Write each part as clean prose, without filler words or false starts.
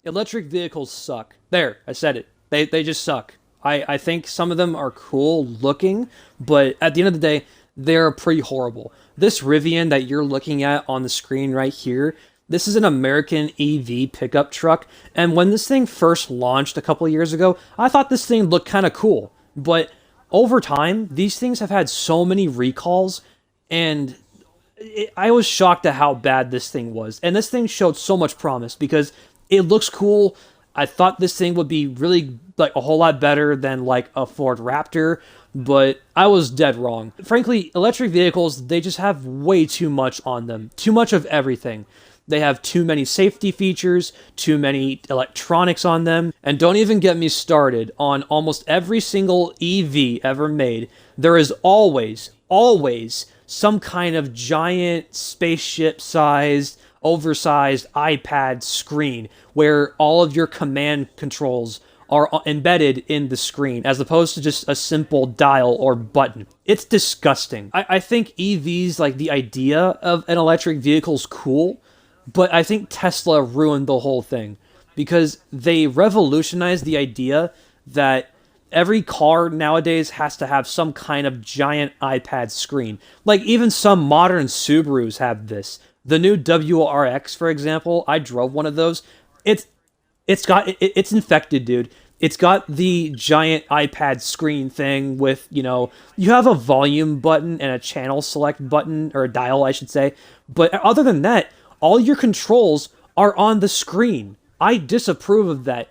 Electric vehicles suck. There, I said it. They just suck. I think some of them are cool looking, but at the end of the day, they're pretty horrible. This Rivian that you're looking at on the screen right here, this is an American EV pickup truck, and when this thing first launched a couple of years ago, I thought this thing looked kind of cool. But over time, these things have had so many recalls, and I was shocked at how bad this thing was. And this thing showed so much promise because it looks cool. I thought this thing would be really like a whole lot better than like a Ford Raptor, but I was dead wrong. Frankly, electric vehicles, they just have way too much on them. Too much of everything. They have too many safety features, too many electronics on them, and don't even get me started on almost every single EV ever made. There is always some kind of giant spaceship-sized, oversized iPad screen where all of your command controls are embedded in the screen as opposed to just a simple dial or button. It's disgusting. I think EVs, like the idea of an electric vehicle is cool, but I think Tesla ruined the whole thing because they revolutionized the idea that every car nowadays has to have some kind of giant iPad screen. Like even some modern Subarus have this. The new WRX, for example, I drove one of those. It's infected, dude. It's got the giant iPad screen thing with, you have a volume button and a channel select button, or a dial, I should say. But other than that, all your controls are on the screen. I disapprove of that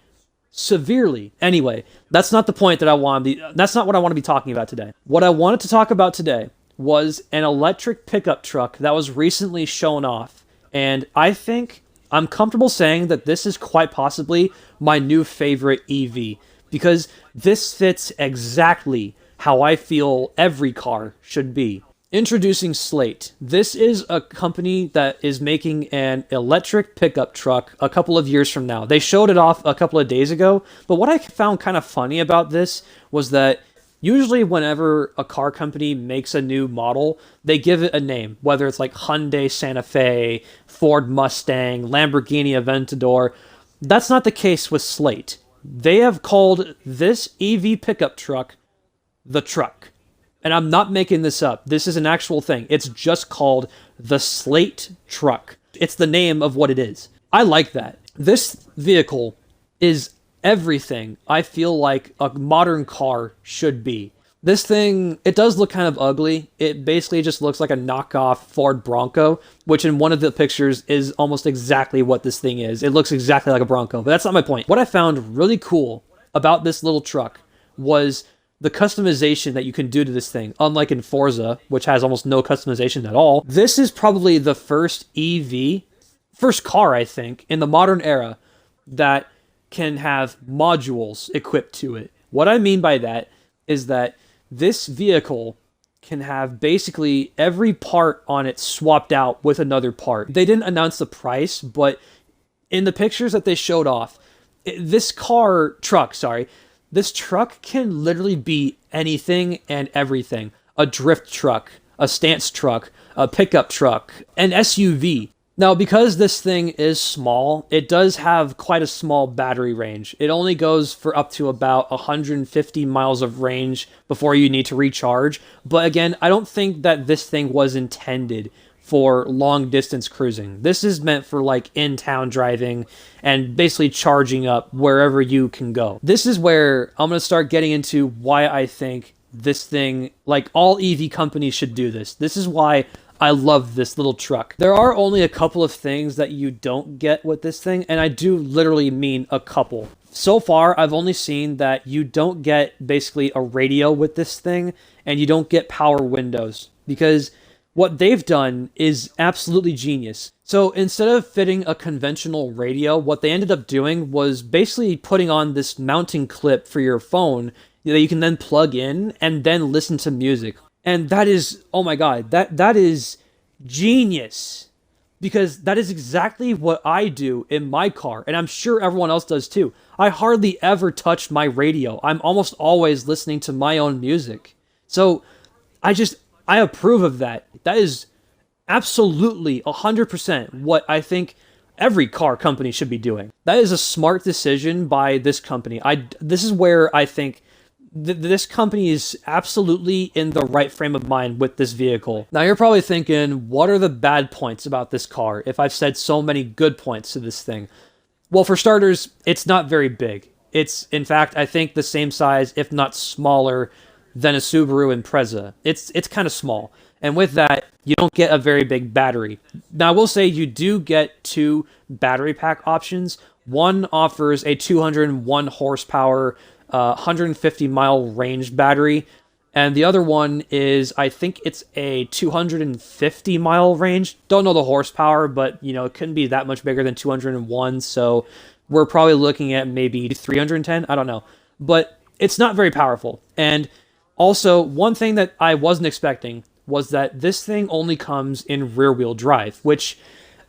severely. Anyway, that's not the point that that's not what I want to be talking about today. What I wanted to talk about today was an electric pickup truck that was recently shown off. And I think I'm comfortable saying that this is quite possibly my new favorite EV because this fits exactly how I feel every car should be. Introducing Slate. This is a company that is making an electric pickup truck a couple of years from now. They showed it off a couple of days ago, but what I found kind of funny about this was that usually whenever a car company makes a new model, they give it a name, whether it's like Hyundai Santa Fe, Ford Mustang, Lamborghini Aventador. That's not the case with Slate. They have called this EV pickup truck the truck. And I'm not making this up. This is an actual thing. It's just called the Slate truck. It's the name of what it is. I like that. This vehicle is everything I feel like a modern car should be. This thing, it does look kind of ugly. It basically just looks like a knockoff Ford Bronco, which in one of the pictures is almost exactly what this thing is. It looks exactly like a Bronco, but that's not my point. What I found really cool about this little truck was the customization that you can do to this thing. Unlike in Forza, which has almost no customization at all, this is probably the first car, I think, in the modern era that can have modules equipped to it. What I mean by that is that this vehicle can have basically every part on it swapped out with another part. They didn't announce the price, but in the pictures that they showed off, this truck can literally be anything and everything. A drift truck, a stance truck, a pickup truck, an SUV. Now, because this thing is small, it does have quite a small battery range. It only goes for up to about 150 miles of range before you need to recharge. But again, I don't think that this thing was intended for long distance cruising. This is meant for like in-town driving and basically charging up wherever you can go. This is where I'm going to start getting into why I think this thing, like all EV companies should do this. This is why I love this little truck. There are only a couple of things that you don't get with this thing, and I do literally mean a couple. So far, I've only seen that you don't get basically a radio with this thing, and you don't get power windows, because what they've done is absolutely genius. So instead of fitting a conventional radio, what they ended up doing was basically putting on this mounting clip for your phone that you can then plug in and then listen to music. And that is, oh my god, that is genius. Because that is exactly what I do in my car, and I'm sure everyone else does too. I hardly ever touch my radio. I'm almost always listening to my own music. So I approve of that. That is absolutely 100% what I think every car company should be doing. That is a smart decision by this company. This is where I think this company is absolutely in the right frame of mind with this vehicle. Now you're probably thinking, what are the bad points about this car if I've said so many good points to this thing? Well, for starters, it's not very big. It's, in fact, I think the same size, if not smaller, than a Subaru Impreza. It's kind of small. And with that, you don't get a very big battery. Now, I will say you do get 2 battery pack options. One offers a 201 horsepower, 150 mile range battery. And the other one is, I think it's a 250 mile range. Don't know the horsepower, but, it couldn't be that much bigger than 201. So we're probably looking at maybe 310. I don't know. But it's not very powerful. And also, one thing that I wasn't expecting was that this thing only comes in rear-wheel drive, which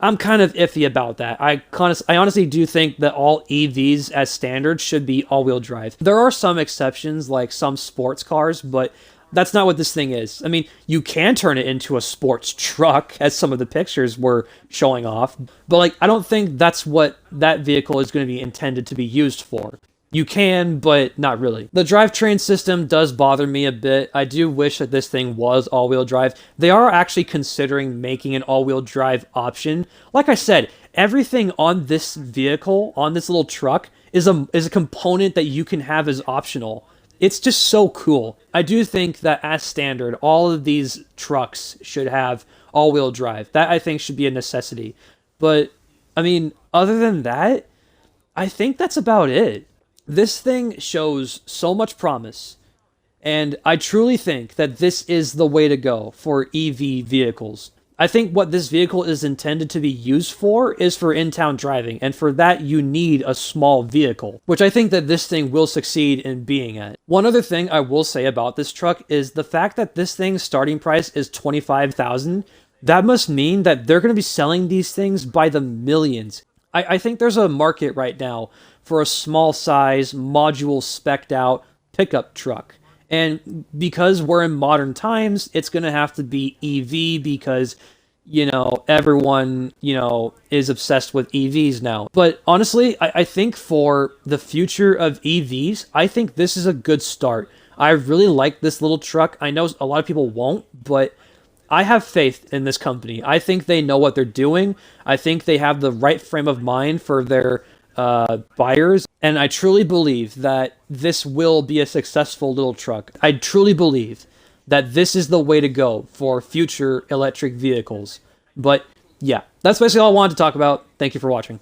I'm kind of iffy about that. I honestly do think that all EVs as standard should be all-wheel drive. There are some exceptions, like some sports cars, but that's not what this thing is. I mean, you can turn it into a sports truck, as some of the pictures were showing off, but I don't think that's what that vehicle is going to be intended to be used for. You can, but not really. The drivetrain system does bother me a bit. I do wish that this thing was all-wheel drive. They are actually considering making an all-wheel drive option. Like I said, everything on this vehicle, on this little truck, is a component that you can have as optional. It's just so cool. I do think that as standard, all of these trucks should have all-wheel drive. That, I think, should be a necessity. But, I mean, other than that, I think that's about it. This thing shows so much promise, and I truly think that this is the way to go for EV vehicles. I think what this vehicle is intended to be used for is for in-town driving, and for that you need a small vehicle, which I think that this thing will succeed in being at. One other thing I will say about this truck is the fact that this thing's starting price is $25,000. That must mean that they're going to be selling these things by the millions. I think there's a market right now for a small size, module spec'd out pickup truck. And because we're in modern times, it's going to have to be EV because, everyone, is obsessed with EVs now. But honestly, I think for the future of EVs, I think this is a good start. I really like this little truck. I know a lot of people won't, but I have faith in this company. I think they know what they're doing. I think they have the right frame of mind for their buyers. And I truly believe that this will be a successful little truck. I truly believe that this is the way to go for future electric vehicles. But yeah, that's basically all I wanted to talk about. Thank you for watching.